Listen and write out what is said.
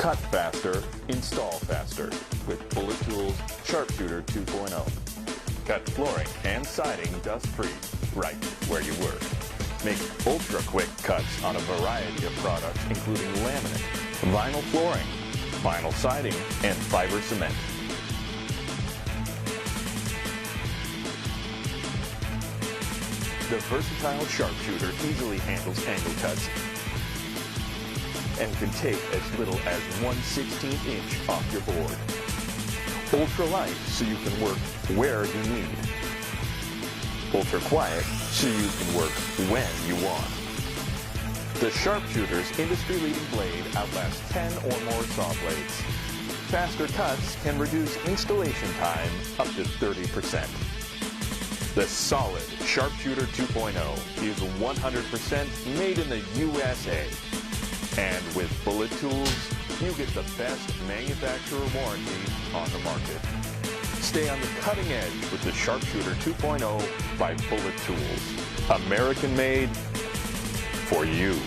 Cut faster, install faster with Bullet Tools Sharpshooter 2.0. Cut flooring and siding dust-free right where you work. Make ultra-quick cuts on a variety of products including laminate, vinyl flooring, vinyl siding, and fiber cement. The versatile Sharpshooter easily handles angle cuts and can take as little as 1/16 inch off your board. Ultra light so you can work where you need. Ultra quiet so you can work when you want. The Sharpshooter's industry-leading blade outlasts 10 or more saw blades. Faster cuts can reduce installation time up to 30%. The solid Sharpshooter 2.0 is 100% made in the U.S.A. And with Bullet Tools, you get the best manufacturer warranty on the market. Stay on the cutting edge with the Sharpshooter 2.0 by Bullet Tools. American made for you.